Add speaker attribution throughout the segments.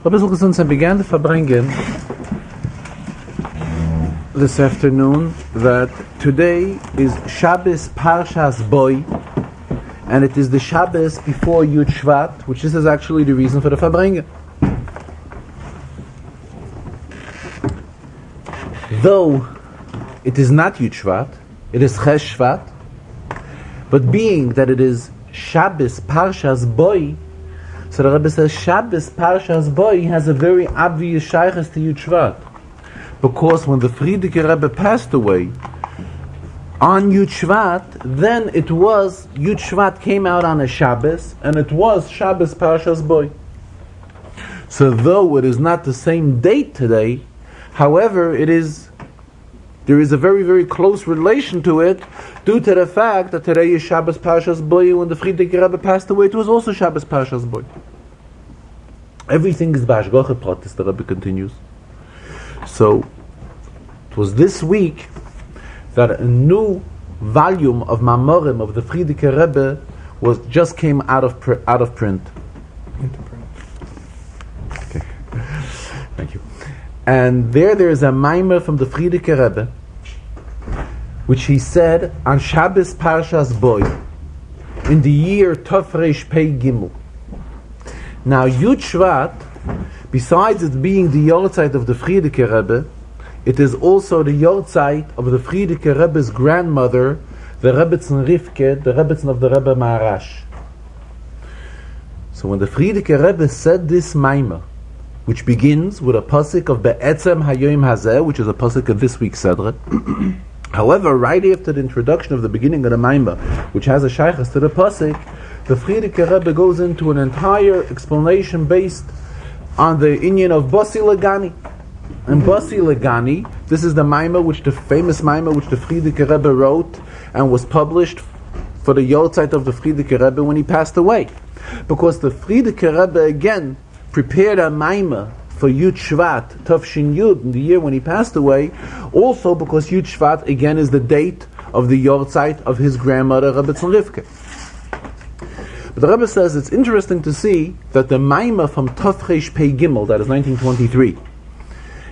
Speaker 1: Rabbi Zilchus began the Farbrengen this afternoon that today is Shabbos Parshas Boy, and it is the Shabbos before Yud Shvat, which is actually the reason for the Farbrengen. Though it is not Yud Shvat, it is Ches Shvat, but being that it is Shabbos Parshas Boy, so the Rebbe says Shabbos Parshas Boy has a very obvious shaykhs to Yud Shvat, because when the Frierdiker Rebbe passed away on Yud Shvat, then it was Yud Shvat came out on a Shabbos, and it was Shabbos Parshas Boy. So though it is not the same date today, however, there is a very, very close relation to it, due to the fact that today is Shabbos Parshas Boy. When the Frierdiker Rebbe passed away, it was also Shabbos Parshas Boy. Everything is b'hashgacha pratis, the Rebbe continues. So, it was this week that a new volume of Mamorim of the Frierdiker Rebbe just came out of print.
Speaker 2: Into print.
Speaker 1: Okay, thank you. And there is a maimer from the Frierdiker Rebbe, which he said on Shabbos Parshas Boy, in the year Tov Reish Pei Gimel. Now Yud Shvat, besides it being the Yortzeit of the Frierdiker Rebbe, it is also the Yortzeit of the Frierdiker Rebbe's grandmother, the Rebbetzin Rivke, the Rebbetzin of the Rebbe Maharash. So when the Frierdiker Rebbe said this maimer, which begins with a pasuk of Be'etzem Hayoim Hazeh, which is a pasuk of this week's Sedra. However, right after the introduction of the beginning of the Maimer, which has a shaykhs to the pasuk, the Frierdiker Rebbe goes into an entire explanation based on the inyan of Basi Legani. And Basi Legani, this is the Maimer, the famous Maimer which the Frierdiker Rebbe wrote and was published for the Yortzeit of the Frierdiker Rebbe when he passed away. Because the Frierdiker Rebbe again prepared a Maimer for Yud Shvat, Tavshin Yud, in the year when he passed away, also because Yud Shvat again is the date of the Yortzeit of his grandmother, Rebbetzin Rivke. But the Rebbe says it's interesting to see that the Maimer from Tov Reish Pei Gimel, that is 1923,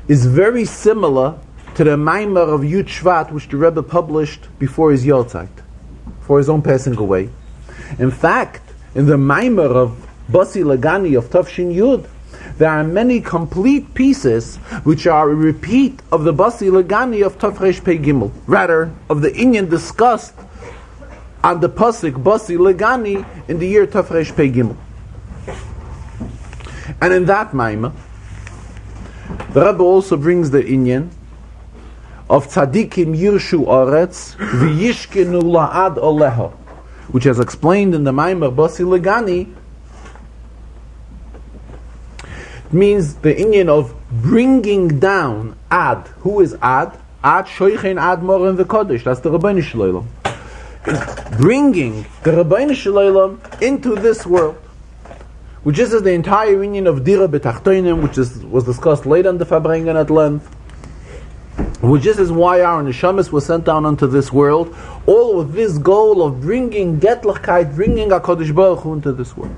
Speaker 1: is very similar to the Maimer of Yud Shvat, which the Rebbe published before his Yortzeit, for his own passing away. In fact, in the Maimer of Basi Legani of Tavshin Yud, there are many complete pieces which are a repeat of the Basi Legani of Tov Reish Pei Gimel, rather of the inyan discussed on the pasuk Basi Legani in the year Tov Reish Pei Gimel. And in that Maimer, the Rebbe also brings the inyan of Tzadikim Yirshu Oretz V'yishkenu La'ad Oleho, which is explained in the Maimer Basi Legani, means the inyan of bringing down Ad. Who is Ad? Ad Shoichen Ad Moren V'Kodesh. That's the Rabbeinu Shalom. Bringing the Rabbeinu Shalom into this world, which is the entire inyan of Dira B'Tachtoinim, which was discussed later in the Farbrengen at length, which is why our neshamas was sent down onto this world, all with this goal of bringing Getlachkeit, bringing HaKadosh Baruch Hu into this world.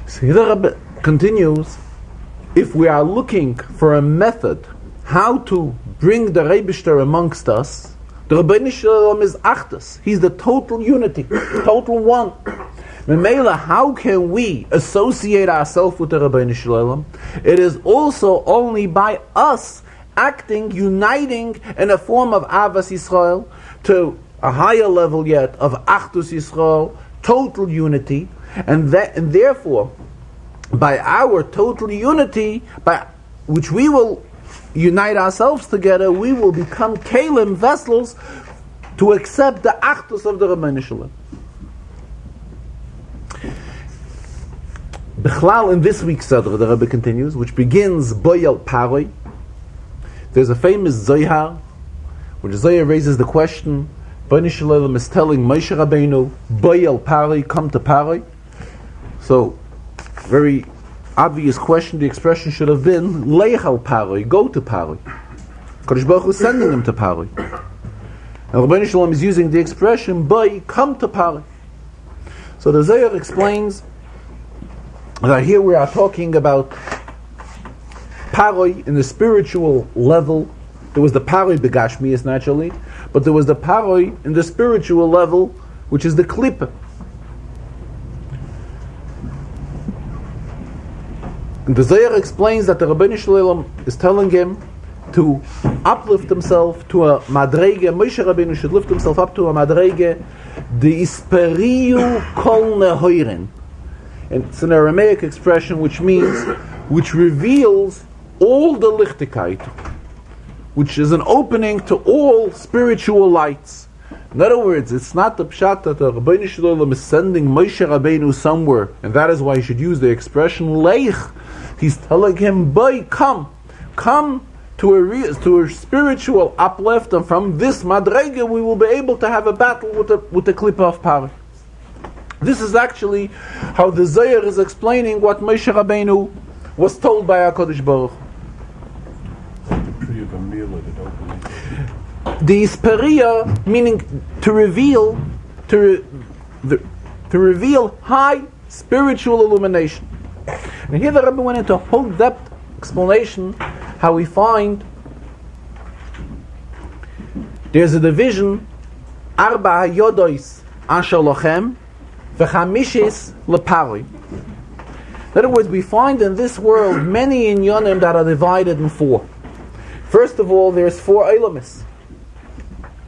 Speaker 1: So the Rebbe continues, if we are looking for a method how to bring the Rebishter amongst us, the Rabbeinu Shalom is Achdus. He's the total unity, total one. Memela, how can we associate ourselves with the Rabbeinu Shalom? It is also only by us acting, uniting in a form of Avas Yisrael to a higher level yet of Achdus Yisrael, total unity. And therefore, by our total unity, by which we will unite ourselves together, we will become kelim, vessels, to accept the achdus of the Rabbeinu Shalom. Bichlal, in this week's Sedra, the Rebbe continues, which begins Boyal Paroi. There's a famous Zohar, which Zohar raises the question, Rabbeinu Shalom is telling Moshe Rabbeinu, Boyal Paroi, come to Paroi. So, very obvious question, the expression should have been, Leichal Paroi, go to Paroi. Kadosh Baruch Hu is sending him to Paroi. And Rabbeinu Shalom is using the expression, Boy, come to Paroi. So the Zohar explains Now here we are talking about paroi in the spiritual level. There was the paroi begashmias naturally, but there was the paroi in the spiritual level, which is the klipa. And the Zohar explains that the Rabbeinu Shalom is telling him to uplift himself to a madrege. Moshe Rabbeinu should lift himself up to a madrege. The isperiu kol nehoirin. And it's an Aramaic expression which means, which reveals all the lichtigkeit, which is an opening to all spiritual lights. In other words, it's not the pshat that the Rabbeinu Shalom is sending Moshe Rabbeinu somewhere, and that is why he should use the expression leich. He's telling him, boy, come to a spiritual uplift, and from this madrege we will be able to have a battle with the klipa of power. This is actually how the Zohar is explaining what Moshe Rabbeinu was told by HaKadosh Baruch. The isperia, meaning to reveal, to reveal high spiritual illumination. And here the Rebbe went into a whole depth explanation how we find there's a division arba yodois asher lochem v'chamishis leparoi. In other words, we find in this world many inyonim that are divided in four. First of all, there's four elamis.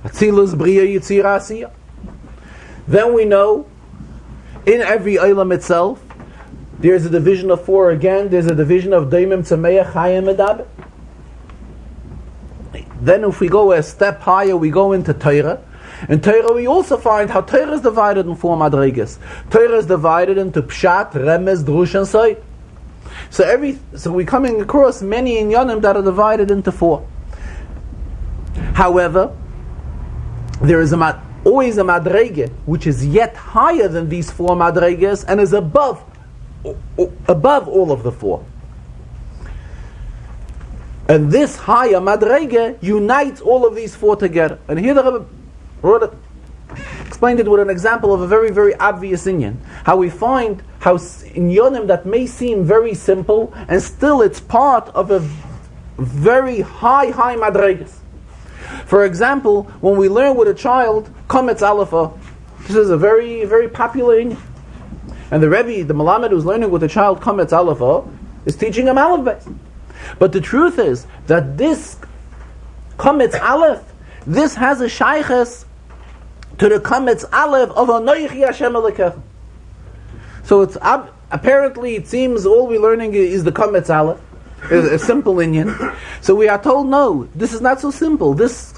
Speaker 1: Atzilus, Bria, Yitzira, Asiya. Then we know in every elam itself there's a division of four again. There's a division of Daimim, Tzameach, Chayim, Medaber. Then if we go a step higher, we go into Torah. In Torah we also find how Torah is divided in four madrigas. Torah is divided into Pshat, Remez, Drush, and Soid. So we're coming across many inyanim that are divided into four. However, there is always a madrege which is yet higher than these four madreges and is above all of the four. And this higher madrege unites all of these four together. And here the Rebbe explained it with an example of a very, very obvious inyan. How we find how inyanim that may seem very simple, and still it's part of a very high madreges. For example, when we learn with a child, Kometz Alepha, this is a very, very popular inyan. And the Rebbe, the Malamed who's learning with the child Kometz Alepha, is teaching him Aleph Beis. But the truth is that this Kometz Aleph, this has a shayches to the Kometz Aleph of Anoichi Hashem Elokecha. So it's apparently it seems all we're learning is the Kometz Aleph, a simple inyan. So we are told no, this is not so simple. This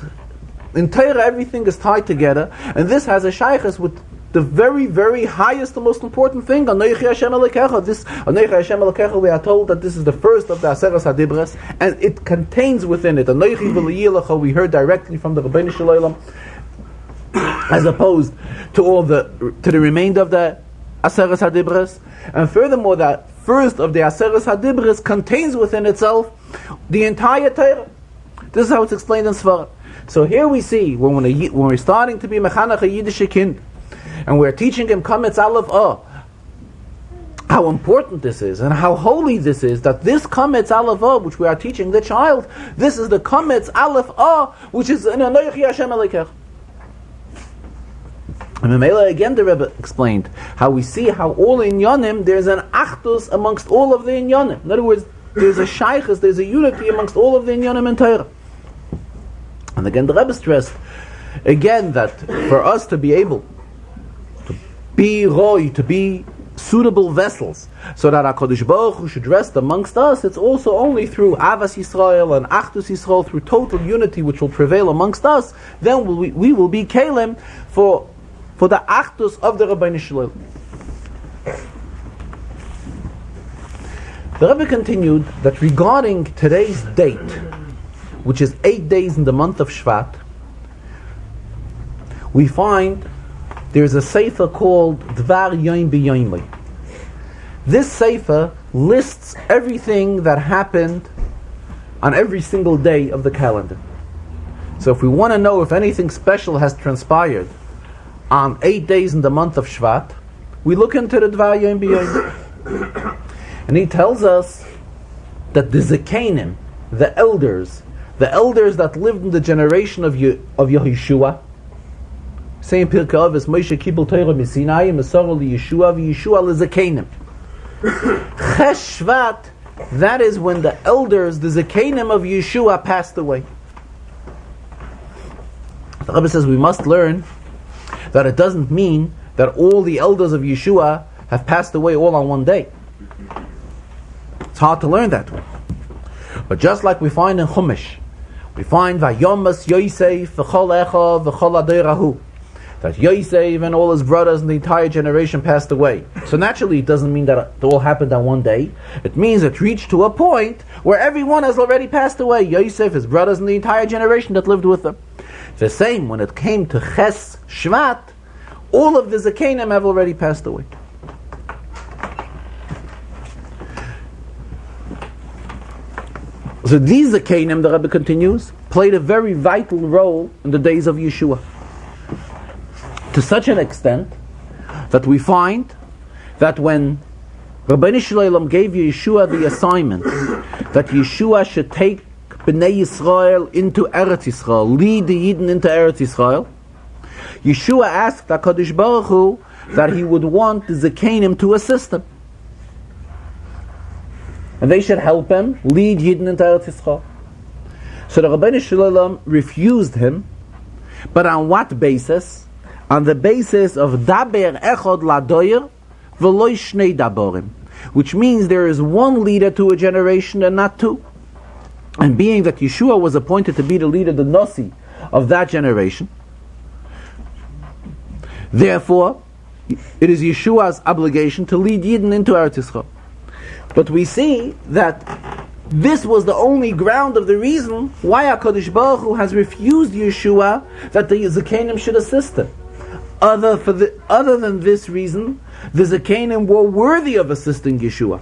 Speaker 1: in Torah everything is tied together, and this has a shayches with the very, very highest and most important thing, Anoichi Hashem Elokecha. This Anoichi Hashem Elokecha, we are told that this is the first of the Aseres HaDibros, and it contains within it Anoichi V'Liyilecha. We heard directly from the Rabbeinu Shalom, as opposed to the remainder of the Aseres HaDibros. And furthermore, that first of the Aseres HaDibros contains within itself the entire Torah. This is how it's explained in Svarah. So here we see when we're starting to be mechanech a Yiddish kind, and we're teaching him Kometz Aleph how important this is and how holy this is, that this Kometz Aleph which we are teaching the child, this is the Kometz Aleph which is in Anoichi Hashem Elokecha. And Memela again the Rebbe explained how we see how all inyanim there's an achdus amongst all of the inyanim. In other words, there's a shaychus, there's a unity amongst all of the inyanim in Torah. And again the Rebbe stressed again that for us to be able be roy, to be suitable vessels, so that HaKadosh Baruch Hu should rest amongst us, it's also only through Avas Yisrael and Achdus Yisrael, through total unity which will prevail amongst us, then we will be Kalim for the Achdus of the Rabbeinu Shalom. The Rebbe continued that regarding today's date, which is 8 days in the month of Shvat, we find there's a sefer called Dvar Yom B'Yomli. This sefer lists everything that happened on every single day of the calendar. So if we want to know if anything special has transpired on 8 days in the month of Shvat, we look into the Dvar Yom B'Yomli. And he tells us that the Zekanim, the elders that lived in the generation of Yehoshua, saying Pirkei Avos, Moshe kibel Torah miSinai, Masara liYeshua, v'Yeshua leZekanim. Ches Shvat, that is when the elders, the Zekanim of Yeshua, passed away. The Rebbe says we must learn that it doesn't mean that all the elders of Yeshua have passed away all on one day. It's hard to learn that way. But just like we find in Chumash, we find Vayomas Yosef v'chol echa v'chol adayrahu, that Yosef and all his brothers and the entire generation passed away. So naturally it doesn't mean that it all happened on one day. It means it reached to a point where everyone has already passed away. Yosef, his brothers and the entire generation that lived with them. The same when it came to Ches Shvat, all of the Zekanim have already passed away. So these Zekanim, the Rebbe continues, played a very vital role in the days of Yeshua. To such an extent that we find that when Rabbeinu Shalom gave Yeshua the assignment that Yeshua should take Bnei Yisrael into Eretz Yisrael, lead the Yidden into Eretz Yisrael, Yeshua asked HaKadosh Baruch Hu that he would want the Zekanim to assist him. And they should help him lead Yidden into Eretz Yisrael. So the Rabbeinu Shalom refused him, but on what basis? On the basis of Daber Echod Ladoyer V'loi Shnei Daborim, which means there is one leader to a generation and not two. And being that Yeshua was appointed to be the leader, the Nasi of that generation, therefore it is Yeshua's obligation to lead Yidden into Eretz Yisrael. But we see that this was the only ground of the reason why HaKadosh Baruch Hu has refused Yeshua that the Zekanim should assist him. Other than this reason, the Zekanim were worthy of assisting Yeshua.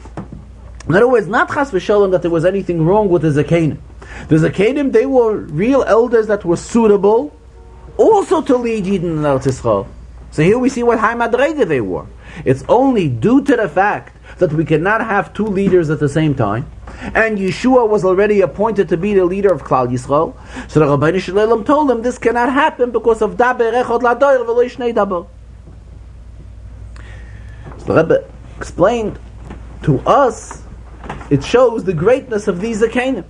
Speaker 1: In other words, not Chas v'Shalom that there was anything wrong with the Zekanim. The Zekanim, they were real elders that were suitable also to lead Yidden in Eretz Yisrael. So here we see what high madrega they were. It's only due to the fact that we cannot have two leaders at the same time, and Yeshua was already appointed to be the leader of Klal Yisrael. So the Rabbeinu Shalom told him this cannot happen because of Daber Echod Ladoyer V'loi Shnei Dabar. So the Rebbe explained to us, it shows the greatness of these Zekanim.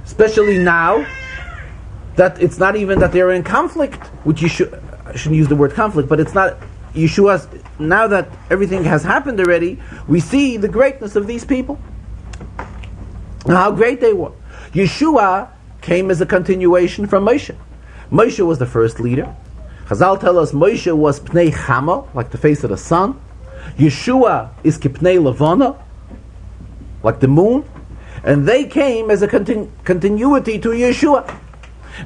Speaker 1: Especially now that it's not even that they're in conflict with Yeshua. I shouldn't use the word conflict, but it's not Yeshua's. Now that everything has happened already, we see the greatness of these people and how great they were. Yeshua came as a continuation from Moshe. Moshe was the first leader. Chazal tell us Moshe was Pnei Chama, like the face of the sun. Yeshua is Kipnei Levana, like the moon. And they came as a continuity to Yeshua.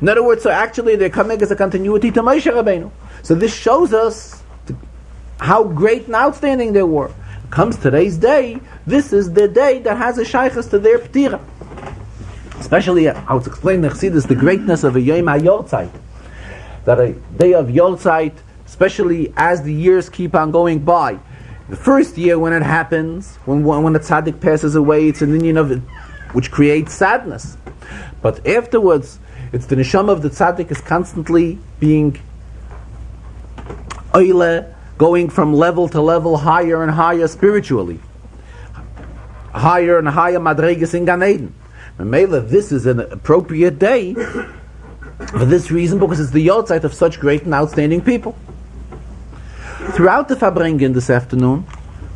Speaker 1: In other words, so actually they're coming as a continuity to Moshe Rabbeinu. So this shows us how great and outstanding they were. Comes today's day, this is the day that has a shaykhus to their ptira. Especially, I was explaining the Chassidus, the greatness of a Yom HaYortzeit. That a day of Yortzeit, especially as the years keep on going by. The first year when it happens, when a tzaddik passes away, it's an Indian of it, which creates sadness. But afterwards, it's the neshama of the tzaddik is constantly being oile, going from level to level, higher and higher spiritually, higher and higher madregas in Gan Eden. Mela, this is an appropriate day for this reason, because it's the yortzeit of such great and outstanding people. Throughout the Farbrengen this afternoon,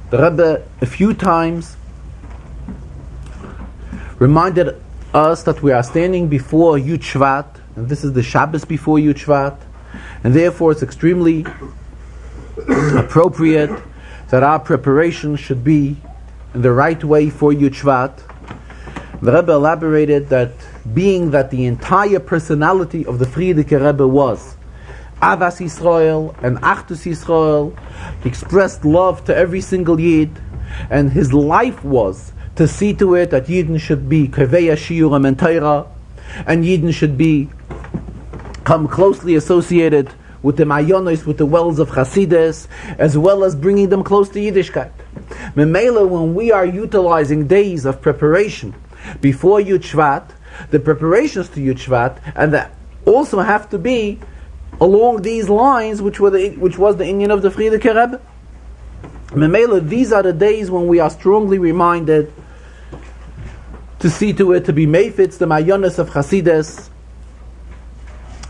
Speaker 1: the Rebbe a few times reminded us that we are standing before Yud Shvat, and this is the Shabbos before Yud Shvat, and therefore it's extremely appropriate that our preparation should be in the right way for Yud Shvat. The Rebbe elaborated that being that the entire personality of the Frierdiker Rebbe was Avas Yisrael and Achdus Yisrael, he expressed love to every single Yid, and his life was to see to it that Yidden should be Kavei Shiurim and Torah, and Yidden should come closely associated with the mayonos, with the wells of Hasidus, as well as bringing them close to Yiddishkeit. Memela, when we are utilizing days of preparation before Yud Shvat, the preparations to Yud Shvat, and that also have to be along these lines, which was the Indian of the Frierdiker Rebbe. Memela, these are the days when we are strongly reminded to see to it, to be meifitz the mayonos of Hasidus,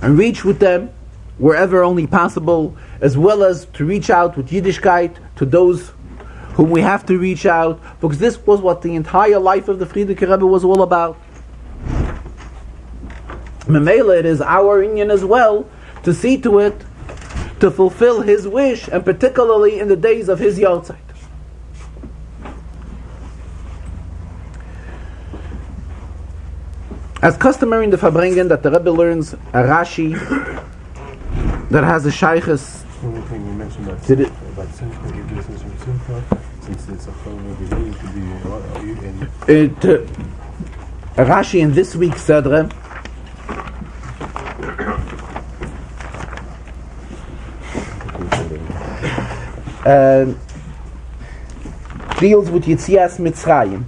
Speaker 1: and reach with them wherever only possible, as well as to reach out with Yiddishkeit to those whom we have to reach out, because this was what the entire life of the Frierdiker Rebbe was all about. Memela, it is our union as well to see to it, to fulfill his wish, and particularly in the days of his Yortzeit. As customary in the Farbrengen, that the Rebbe learns a Rashi that has a shaykhus.
Speaker 2: One thing you mentioned about
Speaker 1: Did it?
Speaker 2: About Simcha, you do this from Simcha, since it's a phone beginning to be
Speaker 1: A Rashi in this week's Chazarah deals with Yitzias Mitzrayim.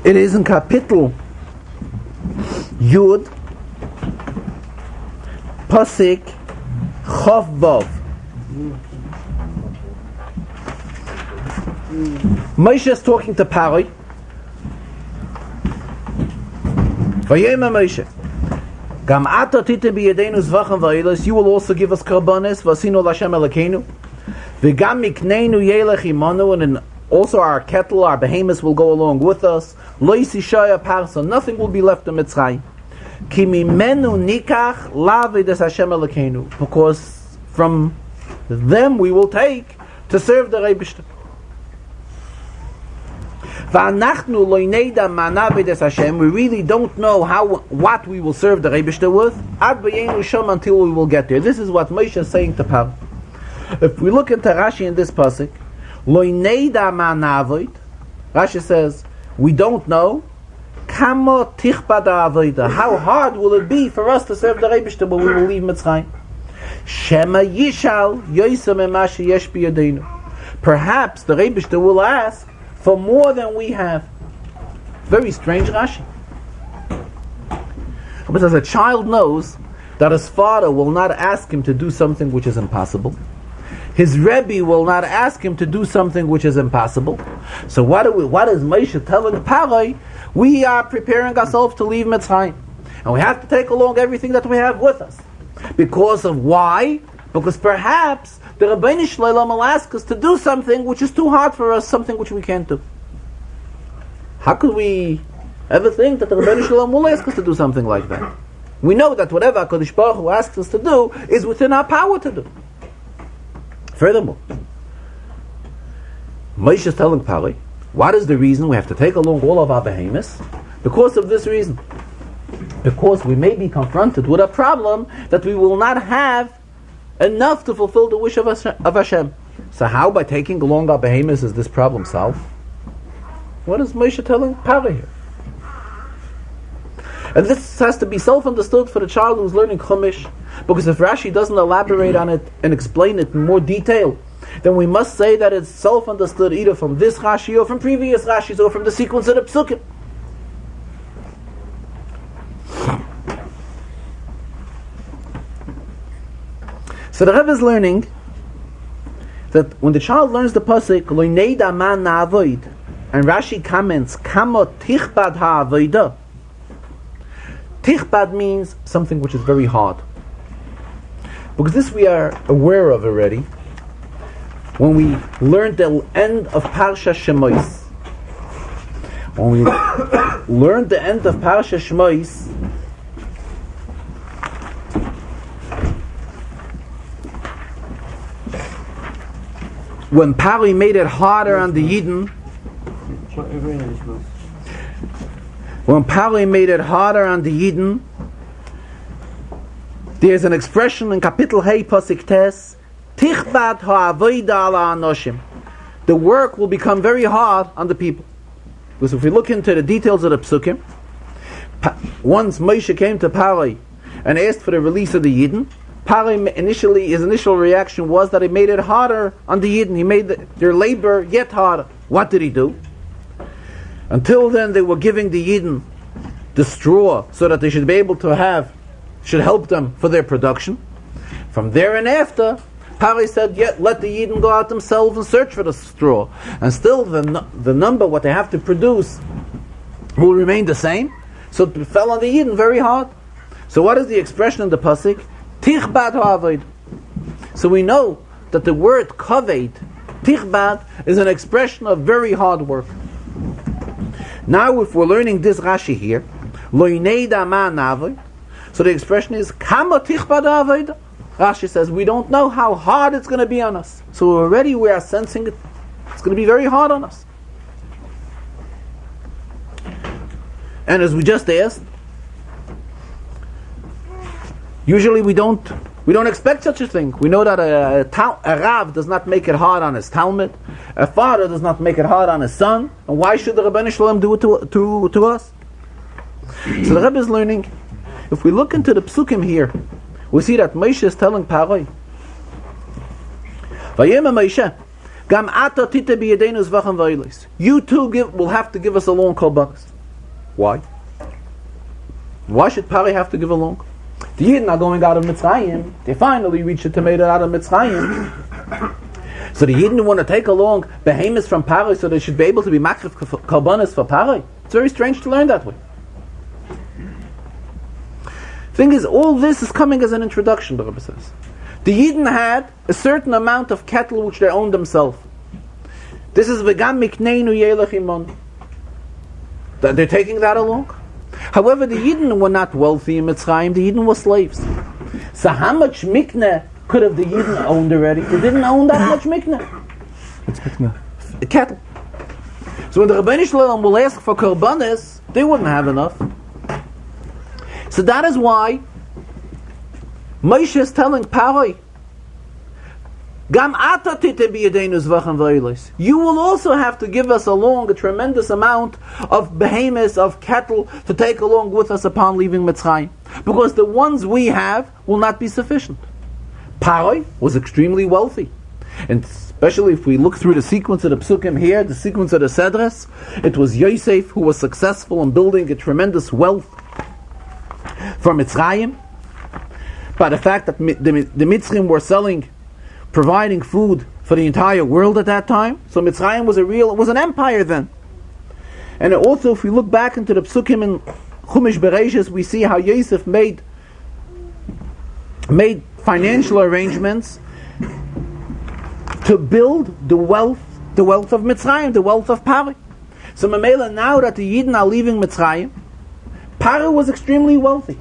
Speaker 1: It is in Kapitel Yud Pasik Chav Vav. Moshe is talking to Paroi. Vayema Moshe, Gam ata tite biyadenu zvachim va'ilos, you will also give us karbanes, vasinu l'Hashem Elokeinu, v'gam mikneinu yelech imanu, and also our kettle, our behemoths will go along with us. Lo yisishaya parsa, nothing will be left in Mitzrayim. Ki mimenu nikach lavedes Hashem Elokeinu, because from them we will take to serve the Rebishter. We really don't know what we will serve the Rebishter with until we will get there. This is what Moshe is saying to Paro. If we look into Rashi in this pasuk, Rashi says, we don't know how hard will it be for us to serve the Rebishter, but we will leave Mitzrayim. Perhaps the Rebishter will ask for more than we have. Very strange Rashi. But as a child knows that his father will not ask him to do something which is impossible, his Rebbe will not ask him to do something which is impossible. So what is Moshe telling Paroi? We are preparing ourselves to leave Mitzrayim, and we have to take along everything that we have with us. Because of why? Because perhaps the Rabbeinu Shlomo will ask us to do something which is too hard for us, something which we can't do. How could we ever think that the Rabbeinu Shlomo will ask us to do something like that? We know that whatever HaKadosh Baruch Hu asks us to do is within our power to do. Furthermore, Moshe is telling Paroi, what is the reason we have to take along all of our behemoths? Because of this reason. Because we may be confronted with a problem that we will not have enough to fulfill the wish of Hashem. So how, by taking along our behemoths, is this problem solved? What is Moshe telling Paroi here? And this has to be self-understood for the child who's learning Chumash, because if Rashi doesn't elaborate on it and explain it in more detail, then we must say that it's self-understood either from this Rashi or from previous Rashis or from the sequence of the Psukim. So the Rebbe is learning that when the child learns the pasuk Lo neida man na'avoid, and Rashi comments Kamo tichbad ha'avoida. Tichbad means something which is very hard, because this we are aware of already when we learned the end of Parsha Shemois. When we learned the end of Parsha Shemois, when Paroi made it harder on the Yidden, there's an expression in Kapitel Hey Pasuk Tes, Tichbad ha'avoida ala anoshim. the work will become very hard on the people. Because if we look into the details of the Psukim, once Moshe came to Parai and asked for the release of the Yidden, Parai his initial reaction was that he made it harder on the Yidden. He made their labor yet harder. What did he do? Until then, they were giving the Yidden the straw so that they should be able to should help them for their production. From there and after, Parai said, let the Yidden go out themselves and search for the straw. And still the number, what they have to produce, will remain the same. So it fell on the Yidden very hard. So what is the expression in the Pasuk? Tichbad ha'avoid. So we know that the word kaved, tichbad, is an expression of very hard work. Now if we're learning this Rashi here, lo yineida ma navoid, so the expression is kama tichbad ha'avoid. Rashi says, we don't know how hard it's going to be on us. So already we are sensing it's going to be very hard on us. And as we just asked, usually we don't expect such a thing. We know that a Rav does not make it hard on his Talmud. A father does not make it hard on his son. And why should the Rebbeinu Shalom do it to us? So the Rebbe is learning. If we look into the Psukim here, we see that Moshe is telling Parai, Vayema Moshe, Gam ata tite b'yedeinu zvachim v'olos. You too will have to give us a long korbanos. Why? Why should Parai have to give a long? The Yidden are going out of Mitzrayim. They finally reached the tomato out of Mitzrayim. So the Yidden want to take along behemoths from Parai so they should be able to be makrif korbanos for Parai. It's very strange to learn that way. Thing is, all this is coming as an introduction, the Rebbe says. The Yidden had a certain amount of cattle which they owned themselves. This is v'gam mikneinu yelech imon. That they're taking that along. However, the Yidden were not wealthy in Mitzrayim. The Yidden were slaves. So how much mikneh could have the Yidden owned already? They didn't own that much mikneh.
Speaker 2: What's mikneh?
Speaker 1: Cattle. So when the Rebbeinu Shalom will ask for korbanos, they wouldn't have enough. So that is why Moshe is telling Parai, Gam ata tite b'yedeinu zvachim v'olos. You will also have to give us along a tremendous amount of behemoths, of cattle, to take along with us upon leaving Mitzrayim. Because the ones we have will not be sufficient. Parai was extremely wealthy. And especially if we look through the sequence of the Psukim here, the sequence of the Sedres, it was Yosef who was successful in building a tremendous wealth from Mitzrayim, by the fact that the Mitzrayim were providing food for the entire world at that time. So Mitzrayim was an empire then. And also, if we look back into the Psukim in Chumash Bereishis, we see how Yosef made financial arrangements to build the wealth of Mitzrayim, the wealth of Parai. So Mamela, now that the Yidden are leaving Mitzrayim, Parai was extremely wealthy.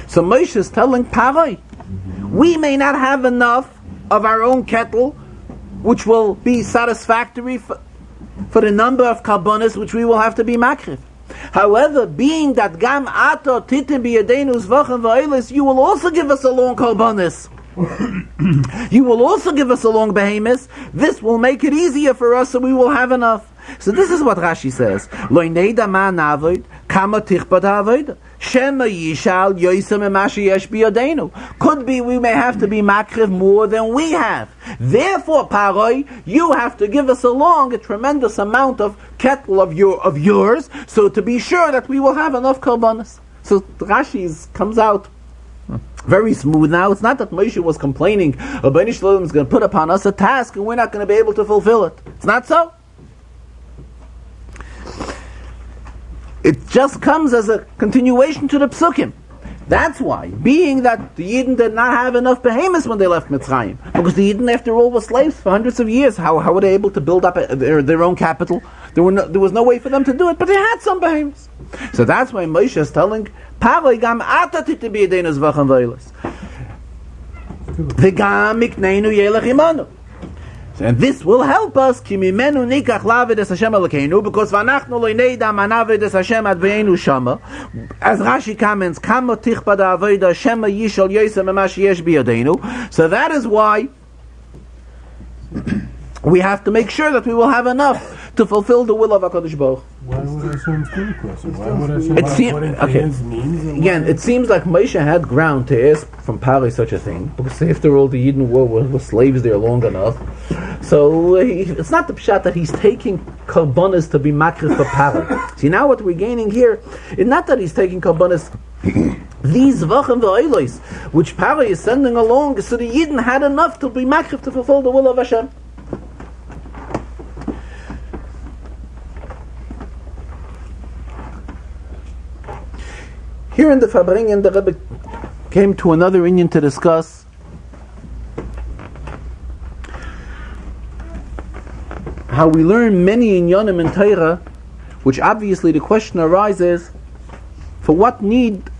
Speaker 1: So Moshe is telling Parai, we may not have enough of our own cattle, which will be satisfactory for the number of korbanos which we will have to be makrif. However, being that gam ato titim b'yedeinu zvachim v'olos, you will also give us a long korbanos. You will also give us a long behemoths. This will make it easier for us, so we will have enough. So this is what Rashi says. Lo neida ma navoid kama tichbad havoid shema yishal yoisem emashi yesh biyadenu. Could be we may have to be makriv more than we have. Therefore, Paroi, you have to give us along a tremendous amount of cattle of yours, so to be sure that we will have enough korbanos. So Rashi comes out very smooth now. It's not that Moshe was complaining, Rebbeinu Shalom is going to put upon us a task and we're not going to be able to fulfill it. It's not so. It just comes as a continuation to the Psukim. That's why, being that the Yidden did not have enough behemoths when they left Mitzrayim, because the Yidden, after all, were slaves for hundreds of years. How were they able to build up their own capital? There was no way for them to do it, but they had some behemoths. So that's why Moshe is telling Paroi gam ata tite b'yedeinu zvachim v'olos v'gam mikneinu yelech imanu. And this will help us, ki mimenu nikach lavid es Hashem Elokeinu, because v'anachnu lo neida manavid es Hashem adveinu shama. As Rashi comments, kama tichbad avoda shema yishal yosem emash yesh biyadenu. So that is why we have to make sure that we will have enough to fulfill the will of HaKadosh Baruch Hu.
Speaker 2: Why would I assume it's good question? Why would I assume
Speaker 1: Again, it seems like Moshe had ground to ask from Pari such a thing, because after all the Yidden were slaves there long enough. So it's not the pshat that he's taking karbonas to be makrif for Pari. See, now what we're gaining here is not that he's taking karbonas these vachem v'oilos, which Pari is sending along, so the Yidden had enough to be makrif to fulfill the will of Hashem. Here in the Farbrengen, the Rebbe came to another inyan to discuss how we learn many inyanim in Torah, which obviously the question arises, for what need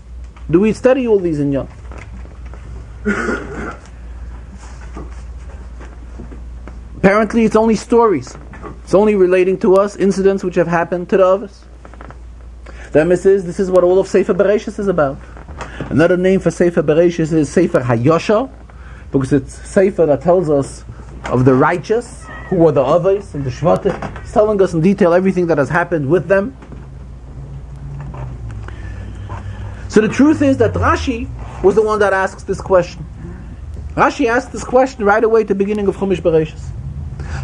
Speaker 1: do we study all these inyanim? Apparently it's only stories. It's only relating to us, incidents which have happened to the others. The emes is, this is what all of Sefer Bereshis is about. Another name for Sefer Bereshis is Sefer Hayosha, because it's Sefer that tells us of the righteous, who are the Avos and the Shvatim. It's telling us in detail everything that has happened with them. So the truth is that Rashi was the one that asks this question. Rashi asked this question right away at the beginning of Chumash Bereshis.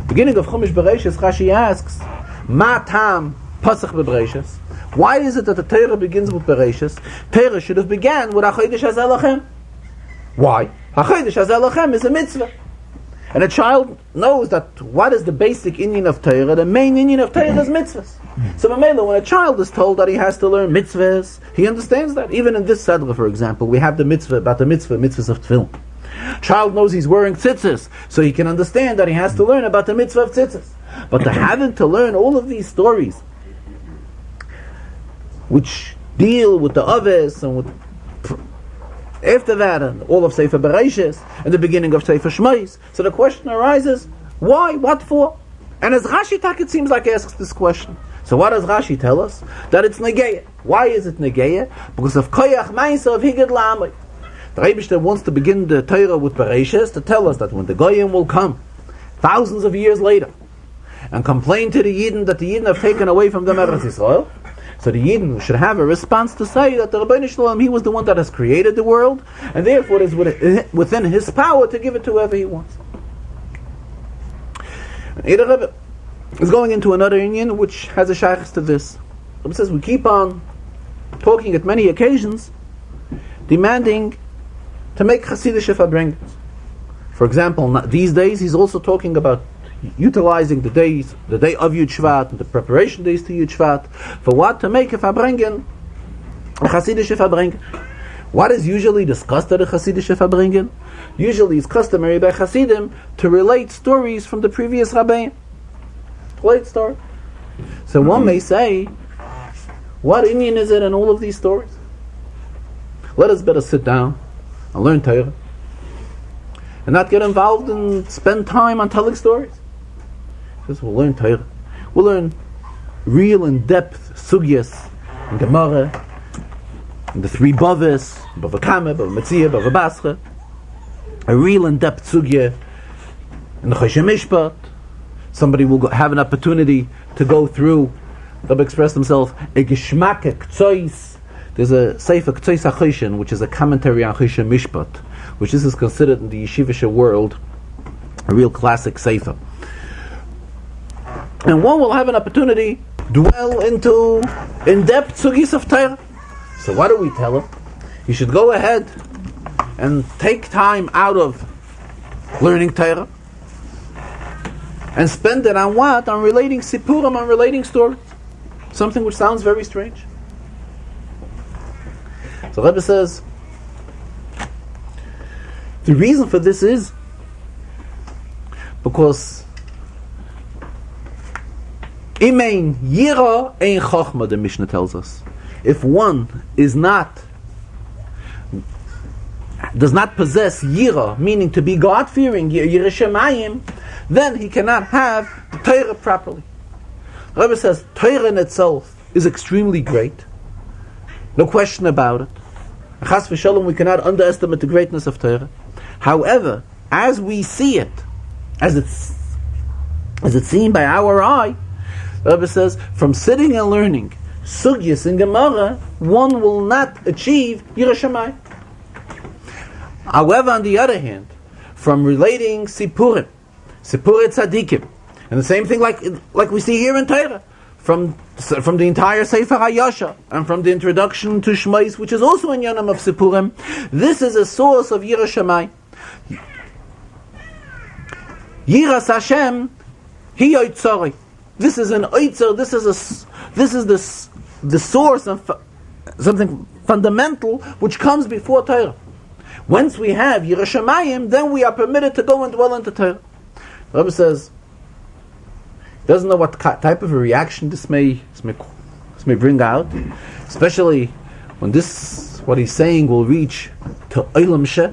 Speaker 1: Beginning of Chumash Bereshis, Rashi asks, Ma tam pasach bebereshis? Why is it that the Torah begins with Bereshis? Torah should have began with HaChodesh Hazeh Lachem. Why? HaChodesh Hazeh Lachem is a mitzvah. And a child knows that what is the basic inyan of Torah? The main inyan of Torah is mitzvahs. So when a child is told that he has to learn mitzvahs, he understands that. Even in this Sedra, for example, we have the mitzvah about the mitzvahs of tefillin. Child knows he's wearing tzitzis, so he can understand that he has to learn about the mitzvah of tzitzis. But to having to learn all of these stories, which deal with the Aves and with after that and all of Sefer Bereshis and the beginning of Sefer Shmos. So the question arises, why? What for? And as Rashi Tak, it seems like asks this question. So what does Rashi tell us? That it's Negeya. Why is it Negeya? Because of Koyach Ma'isa of Higad La'amai. The Rebbe wants to begin the Torah with Bereshis to tell us that when the Goyim will come thousands of years later and complain to the Yidden that the Yidden have taken away from them Eretz Yisrael, so the Yidden should have a response to say that the Rabbeinu Shalom, he was the one that has created the world, and therefore it is within his power to give it to whoever he wants. And the Rebbe is going into another inyan which has a shaykhs to this. The Rebbe says we keep on talking at many occasions, demanding to make Chassidish Farbrengen. For example, these days he's also talking about utilizing the day of Yud Shvat and the preparation days to Yud Shvat for what? To make a Farbrengen, a Chassidish Farbrengen. What is usually discussed at a Chassidish Farbrengen? Usually it's customary by Chassidim to relate stories from the previous Rabbein. Relate story. So one may say, what inyan is it in all of these stories? Let us better sit down and learn Torah and not get involved and spend time on telling stories. We'll learn Torah. We'll learn real in-depth sugyas in Gemara, in the three Bavis, Bava Kama, Bava Metzia, Bava Basra. A real in-depth sugya in the Choshen Mishpat. Somebody will have an opportunity to go through, they'll express themselves, a Geschmacke Ktsois. There's a Sefer Ktsois HaChoshen, which is a commentary on Choshen Mishpat, which this is considered in the yeshivish world a real classic Sefer. And one will have an opportunity to dwell into in-depth sugis of Torah. So what do we tell him? He should go ahead and take time out of learning Torah and spend it on what? On relating sipurim, on relating stories. Something which sounds very strange. So Rebbe says, the reason for this is because Imein Yira Ein Chochma, the Mishnah tells us. If one does not possess Yira, meaning to be God-fearing, Yira Shemayim, then he cannot have the Torah properly. The Rebbe says Torah in itself is extremely great. No question about it. Chas v'shalom, we cannot underestimate the greatness of Torah. However, as we see it, as it's As it's seen by our eye, the Rebbe says, from sitting and learning Sugyas in Gemara, one will not achieve Yirah Shamayim. However, on the other hand, from relating Sipurim Tzadikim, and the same thing like we see here in Torah, from the entire Sefer HaYasha, and from the introduction to Shmais, which is also in Yonam of Sipurim, this is a source of Yirah Shamayim. Yiras Hashem, Hi Oitzori. This is an Oitzer, this is the source of something fundamental which comes before Torah. Once we have Yirah Shamayim, then we are permitted to go and dwell into Torah. The Rebbe says, he doesn't know what type of a reaction this may bring out, especially when what he's saying will reach to Olam Sheh.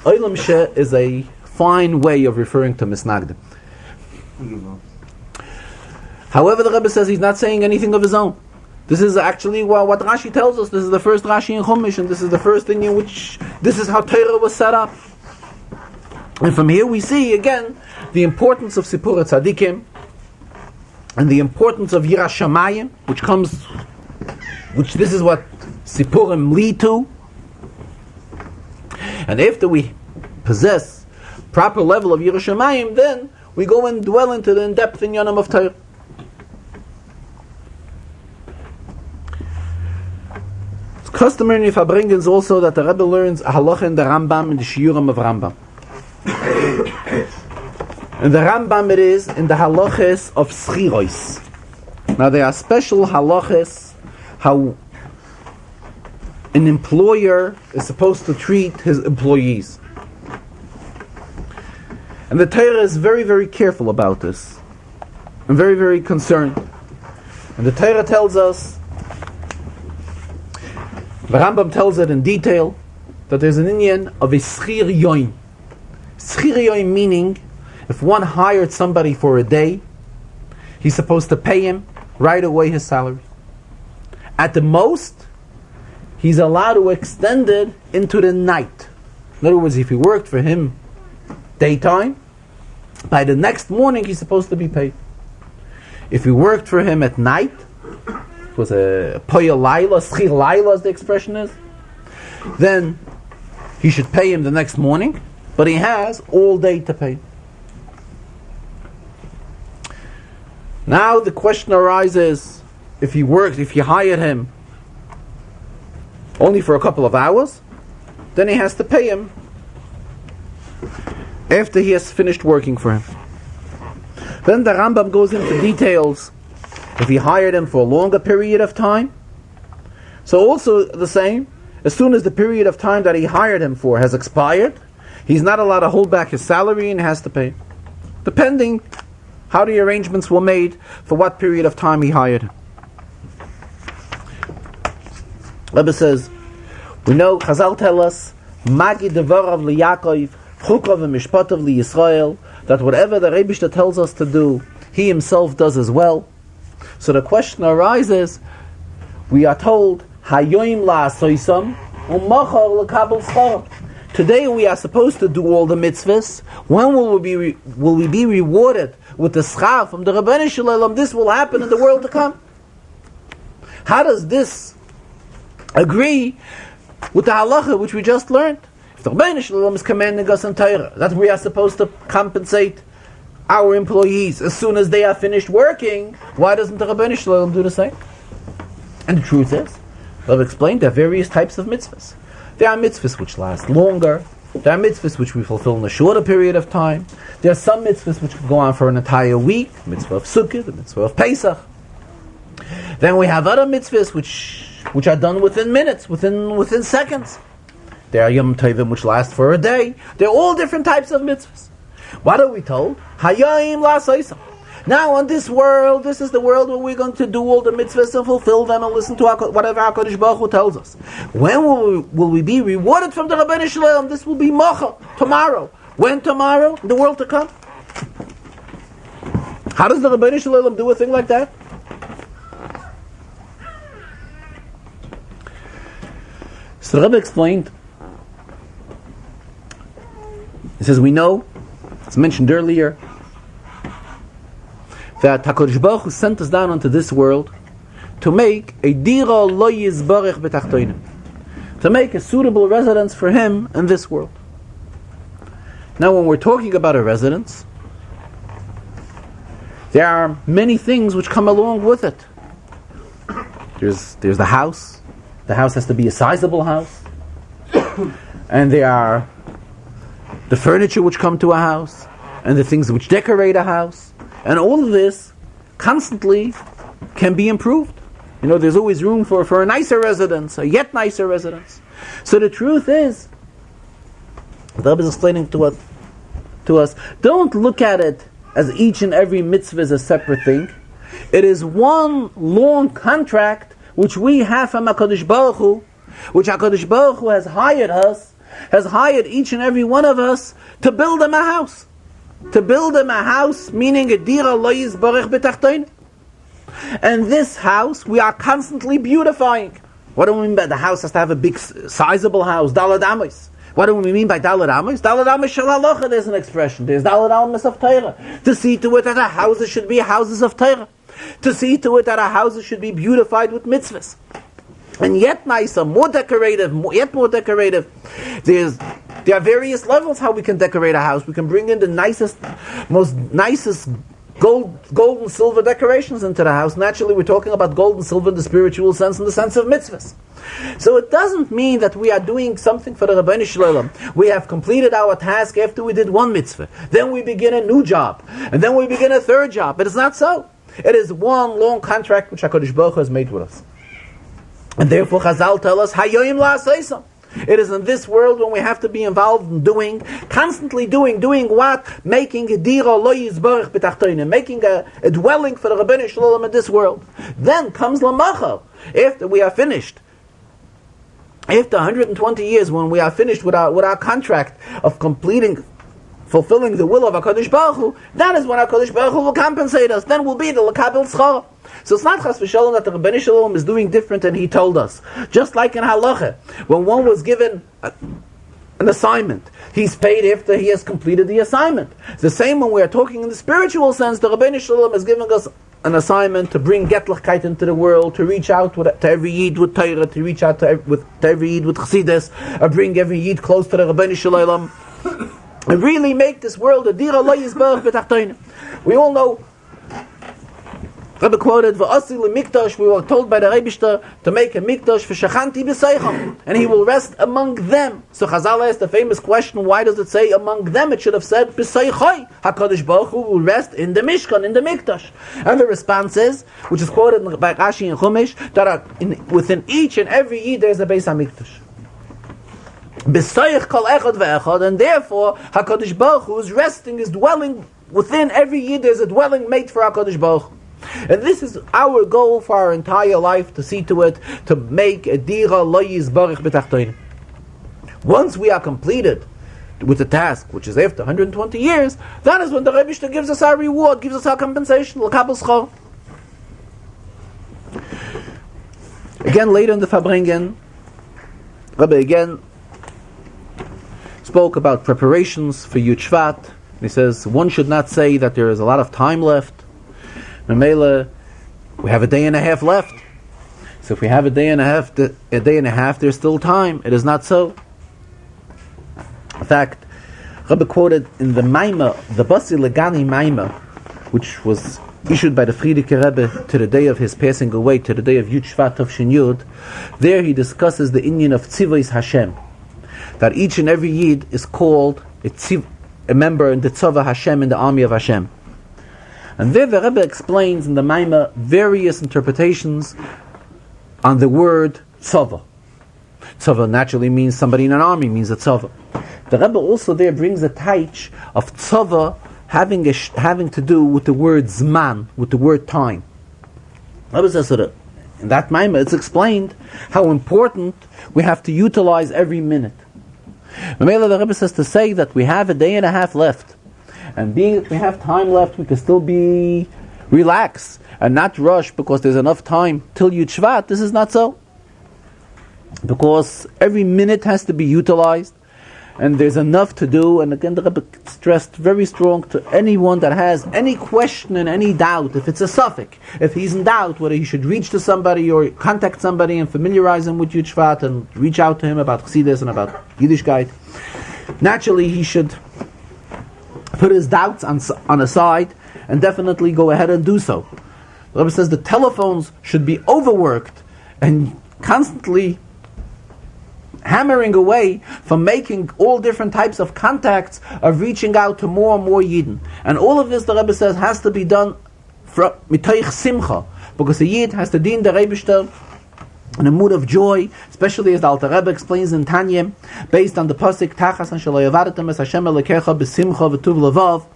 Speaker 1: Olam Sheh is a fine way of referring to Misnagdim. However, the Rebbe says he's not saying anything of his own. This is actually what Rashi tells us. This is the first Rashi in Chumash, and this is the first thing in which this is how Torah was set up. And from here we see again the importance of Sipur Tzadikim and the importance of Yirah Shamayim, which this is what Sipurim lead to. And after we possess proper level of Yirah Shamayim, then we go and dwell into the in-depth in Yonam of Torah. It's customary in Farbrengen is also that the Rebbe learns a halacha in the Rambam and the Shiurim of Rambam. And the Rambam it is in the halachas of Schirois. Now there are special halachas how an employer is supposed to treat his employees. And the Torah is very, very careful about this. And very, very concerned. And the Torah tells us, the Rambam tells it in detail, that there's an inyan of a schir yoim. Schir yoim meaning, if one hired somebody for a day, he's supposed to pay him right away his salary. At the most, he's allowed to extend it into the night. In other words, if he worked for him daytime, by the next morning he's supposed to be paid. If he worked for him at night, it was a poya laila, schir laila as the expression is, then he should pay him the next morning, but he has all day to pay. Now the question arises, if you hired him only for a couple of hours, then he has to pay him after he has finished working for him. Then the Rambam goes into details if he hired him for a longer period of time. So also the same, as soon as the period of time that he hired him for has expired, he's not allowed to hold back his salary and has to pay, depending how the arrangements were made for what period of time he hired him. Rebbe says, we know, Chazal tell us, Magi devarav liYakov, Chukav v'mishpatav liYisrael, that whatever the Rebbe tells us to do, he himself does as well. So the question arises, we are told, Hayoim la'asoisam, u'machar l'kabel schar. Today we are supposed to do all the mitzvahs. When will we be rewarded with the schar from the Rebbeinu Shalom? This will happen in the world to come. How does this agree with the halacha which we just learned? If the Rebbeinu Shalom is commanding us in Torah that we are supposed to compensate our employees as soon as they are finished working, why doesn't the Rebbeinu Shalom do the same? And the truth is, I've explained there are various types of mitzvahs. There are mitzvahs which last longer. There are mitzvahs which we fulfill in a shorter period of time. There are some mitzvahs which go on for an entire week. The mitzvah of Sukkot, the mitzvah of Pesach. Then we have other mitzvahs which are done within minutes, within seconds. There are Yom Tovim which last for a day. They're all different types of mitzvahs. What are we told? Hayayim la'asoisam. Now on this world, this is the world where we're going to do all the mitzvahs and fulfill them and listen to whatever HaKadosh Baruch Hu tells us. When will we be rewarded from the Rebbeinu Shalom? This will be mocha, tomorrow. When tomorrow? In the world to come. How does the Rebbeinu Shalom do a thing like that? So the Rebbe explained. He says, we know, it's mentioned earlier, that HaKadosh Baruch Hu sent us down onto this world to make a dira lo yizbarech b'tachtonim, to make a suitable residence for Him in this world. Now, when we're talking about a residence, there are many things which come along with it. There's the house. The house has to be a sizable house. And there are the furniture which come to a house, and the things which decorate a house. And all of this constantly can be improved. There's always room for a nicer residence, a yet nicer residence. So the truth is, the Rebbe is explaining to us, don't look at it as each and every mitzvah is a separate thing. It is one long contract which we have from HaKadosh Baruch Hu, which HaKadosh Baruch Hu has hired each and every one of us to build him a house. To build him a house, meaning a dira lo yizbarech b'tachtonim. And this house we are constantly beautifying. What do we mean by the house has to have a big, sizable house? Daled amos. What do we mean by Daled amos? Daled amos shel halacha, there's an expression. There's Daled amos of Torah. To see to it that our houses should be houses of Torah. To see to it that our houses should be beautified with mitzvahs. And yet nicer, yet more decorative. There are various levels how we can decorate a house. We can bring in the nicest gold and silver decorations into the house. Naturally, we're talking about gold and silver in the spiritual sense, in the sense of mitzvahs. So it doesn't mean that we are doing something for the Rabbeinu Shalom. We have completed our task after we did one mitzvah. Then we begin a new job. And then we begin a third job. But it's not so. It is one long contract which HaKadosh Baruch Hu has made with us. And therefore Chazal tell us, Hayoim la'aseisam. It is in this world when we have to be involved in constantly doing what? Making a dira lo yizbarech b'tachtonim, making a dwelling for the Rabbeinu Shalom in this world. Then comes Lamachal, after we are finished. After 120 years, when we are finished with our contract of fulfilling the will of HaKadosh Baruch Hu, that is when HaKadosh Baruch Hu will compensate us. Then we'll be the L'kabel Tzchara. So it's not Chas v'Shalom that the Rabbeinu Shalom is doing different than He told us. Just like in Halacha, when one was given an assignment, he's paid after he has completed the assignment. It's the same when we are talking in the spiritual sense. The Rabbeinu Shalom is giving us an assignment to bring Getlichkeit into the world, to reach out to every Yid with Torah, to reach out to every Yid with Chassidus, or bring every Yid close to the Rabbeinu Shalom, and really make this world a dira lo yizbarech b'tachtonim. We all know, Rebbe quoted, "V'asi l'mikdash," we were told by the Rebishter to make a mikdash for shachanti b'seicham, and He will rest among them. So Chazal asked the famous question, why does it say among them? It should have said b'seichai. HaKadosh Baruch Hu will rest in the Mishkan, in the mikdash. And the response is, which is quoted by Rashi and Chumash, that within each and every Yid there is a Beis HaMikdash. B'seich kol echad ve'echad, and therefore HaKadosh Baruch Hu is resting, is dwelling within every Yid. There is a dwelling made for HaKadosh Baruch Hu. And this is our goal for our entire life, to see to it, to make a dira lo yizbarech b'tachtonim. Once we are completed with the task, which is after 120 years, that is when the Rebbe gives us our reward, gives us our compensation, l'kabel schar. Again, later in the Farbrengen, Rebbe again spoke about preparations for Yud Shvat. He says one should not say that there is a lot of time left. Memela, we have a day and a half left. So if we have a day and a half, there's still time. It is not so. In fact, Rebbe quoted in the Maimah, the Basi Legani Maimah, which was issued by the Frierdiker Rebbe to the day of his passing away, to the day of Yud Shvat Tavshin Yud. There he discusses the inyan of Tzivos Hashem, that each and every Yid is called a member in the Tzava Hashem, in the army of Hashem. And there the Rebbe explains in the Maimah various interpretations on the word Tzava. Tzava naturally means somebody in an army, means a Tzava. The Rebbe also there brings a taich of Tzava having to do with the word Zman, with the word time. The Rebbe says that in that Maimah it's explained how important we have to utilize every minute. The Rebbe says to say that we have a day and a half left, and being that we have time left, we can still be relaxed and not rush because there's enough time till Yud Shvat. This is not so. Because every minute has to be utilized. and there's enough to do. And again, the Rebbe stressed very strong to anyone that has any question and any doubt, if it's a suffix, if he's in doubt whether he should reach to somebody or contact somebody and familiarize him with Yud Shvat and reach out to him about Chassidus and about Yiddishkeit, naturally he should put his doubts on a side and definitely go ahead and do so. The Rebbe says the telephones should be overworked and constantly hammering away from making all different types of contacts of reaching out to more and more Yidden. And all of this, the Rebbe says, has to be done mitoich simcha, because a Yid has to dien the Rebishter in a mood of joy, especially as the Alter Rebbe explains in Tanya, based on the pasuk Tachas and Shelo Yavaretem es Hashem Elokecha b'simcha v'tuv levav,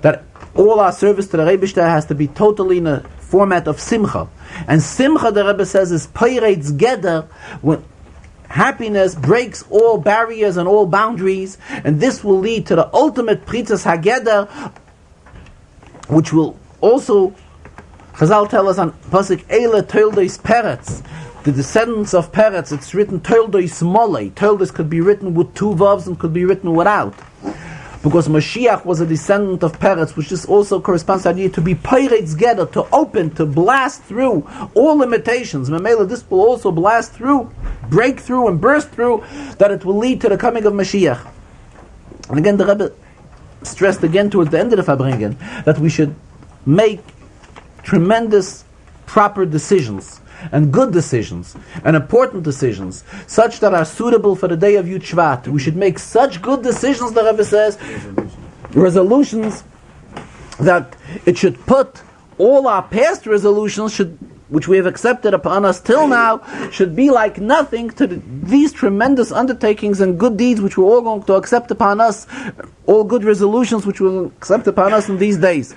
Speaker 1: that all our service to the Rebishter has to be totally in a format of simcha. And simcha, the Rebbe says, is peiretz geder, when happiness breaks all barriers and all boundaries, and this will lead to the ultimate pritzas hageder, which will also, Chazal tell us on pasuk Eile Toldos Peretz, the descendants of Peretz. It's written Toldos Molei. Toldos could be written with two vavs and could be written without, because Mashiach was a descendant of Peretz, which just also corresponds to the idea to be peiretz geder, to open, to blast through all limitations. Memela, this will also blast through, break through and burst through, that it will lead to the coming of Mashiach. And again, the Rebbe stressed again towards the end of the Farbrengen that we should make tremendous proper decisions and good decisions and important decisions, such that are suitable for the day of Yud Shvat. We should make such good decisions, the Rebbe says, resolutions, that it should put all our past resolutions, which we have accepted upon us till now, should be like nothing to these tremendous undertakings and good deeds which we're all going to accept upon us, all good resolutions which we'll accept upon us in these days.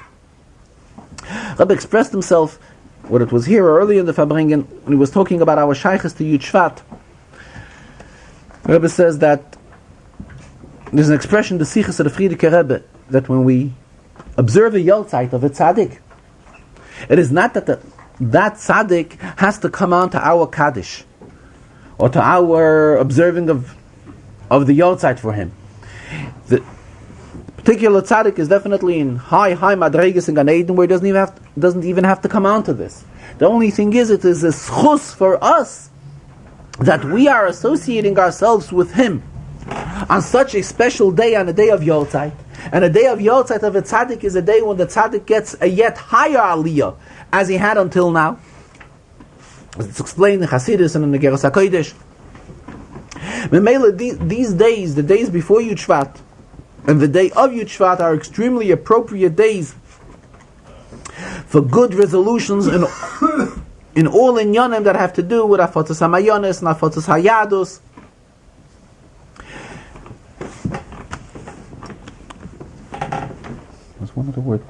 Speaker 1: Rebbe expressed himself, what it was here early in the Farbrengen, when he was talking about our shaykhs to Yud Shvat. Rebbe says that there's an expression, the Sichos of the Frierdiker Rebbe, that when we observe a Yoltzeit of a tzaddik, it is not that that tzaddik has to come on to our Kaddish or to our observing of the Yoltzeit for him. The particular tzaddik is definitely in high madregas in Gan Eden, where he doesn't even have to come on to this. The only thing is, it is a schus for us that we are associating ourselves with him on such a special day, on a day of Yoltzeit. And a day of Yoltzeit of a tzaddik is a day when the tzaddik gets a yet higher aliyah as he had until now. As it's explained in Hasidus and in the Geras HaKodesh. These days, the days before Yud Shvat and the day of Yud Shvat, are extremely appropriate days for good resolutions in all inyanim that have to do with afotos hamayonis and afotos hayadus. That's one other word.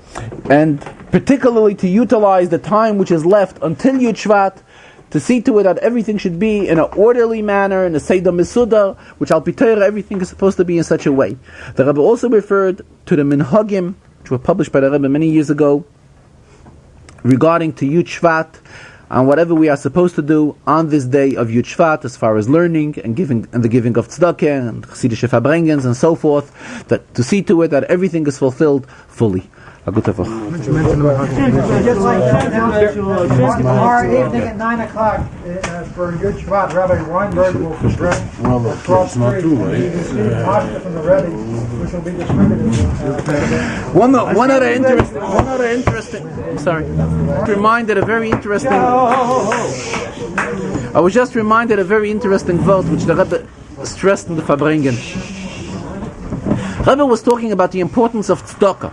Speaker 1: And particularly to utilize the time which is left until Yud Shvat, to see to it that everything should be in an orderly manner, in a Seder Mesuda, which al Piteira, everything is supposed to be in such a way. The Rebbe also referred to the Minhagim, which were published by the Rebbe many years ago, regarding to Yud Shvat, and whatever we are supposed to do on this day of Yud Shvat, as far as learning and giving, and the giving of tzedakah and chassidische Farbrengens and so forth, that to see to it that everything is fulfilled fully. A good
Speaker 3: Just like tomorrow evening at 9 o'clock for Yud Shvat, Rabbi Weinberg will present across the street the pasta from the Rebbe, which will be distributed.
Speaker 1: One other interesting. I'm sorry. Reminded a very interesting. I was just reminded a very interesting vote which the Rebbe stressed in the Farbrengen. Rebbe was talking about the importance of tzedakah.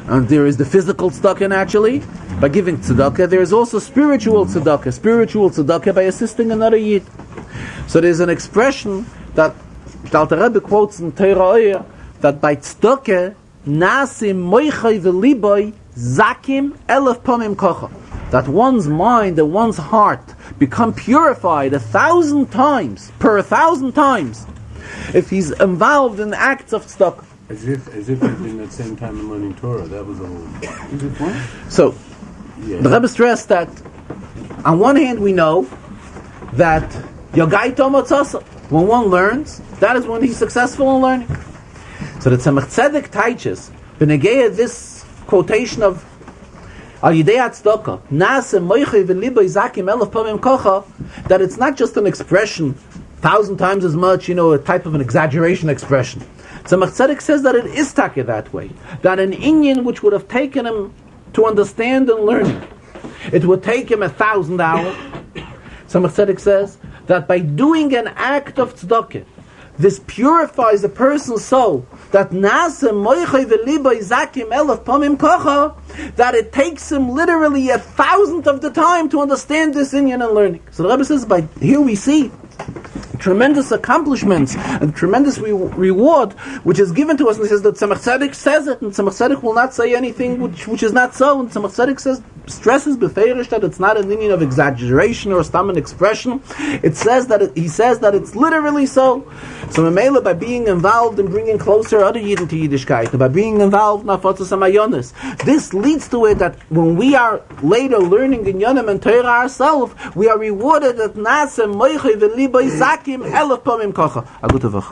Speaker 1: And there is the physical tzedakah naturally, by giving tzedakah. There is also spiritual tzedakah by assisting another yid. So there is an expression that the Alter Rebbe quotes in Torah, that by tzedakah, nasim moichai v'liboy zakim elef pamim kocha, that one's mind and one's heart become purified 1,000 times, per 1,000 times, if he's involved in acts of tzedakah.
Speaker 2: As if in that same time in learning Torah, that was the whole.
Speaker 1: So, the Rebbe stressed that on one hand we know that Yogaito Motzasa, When one learns, that is when he's successful in learning. So the Tzemach Tzedek teaches, Benegeya, this quotation of Al Yidei Tzedakah, Nase Moichei V'Libo Izakim Elef Pamim Kocha, that it's not just an expression, 1,000 times as much, a type of an exaggeration expression. Tzemach Tzedek says that it is taka that way, that an inyan which would have taken him to understand and learning, it would take him 1,000 hours. Tzemach Tzedek says that by doing an act of tzedakah, this purifies a person's soul, that nase moichei v'libo izakim elef pamim kocha, that it takes him literally 1,000th of the time to understand this inyan and learning. So the Rebbe says, by here we see tremendous accomplishments and tremendous reward which is given to us. And he says that Tzemach Tzedek says it, and Tzemach Tzedek will not say anything which is not so. And Tzemach Tzedek stresses beferish that it's not an union of exaggeration or an expression. It says that he says that it's literally so. So Memela, by being involved in bringing closer other Yidden to Yiddishkeit, and by being involved in Afotzos HaMayonis, this leads to it that when we are later learning in Yonim and Torah ourselves, we are rewarded at Nase Moichei V'Libo Izakim Elef Pamim Kocha. A gute Woche.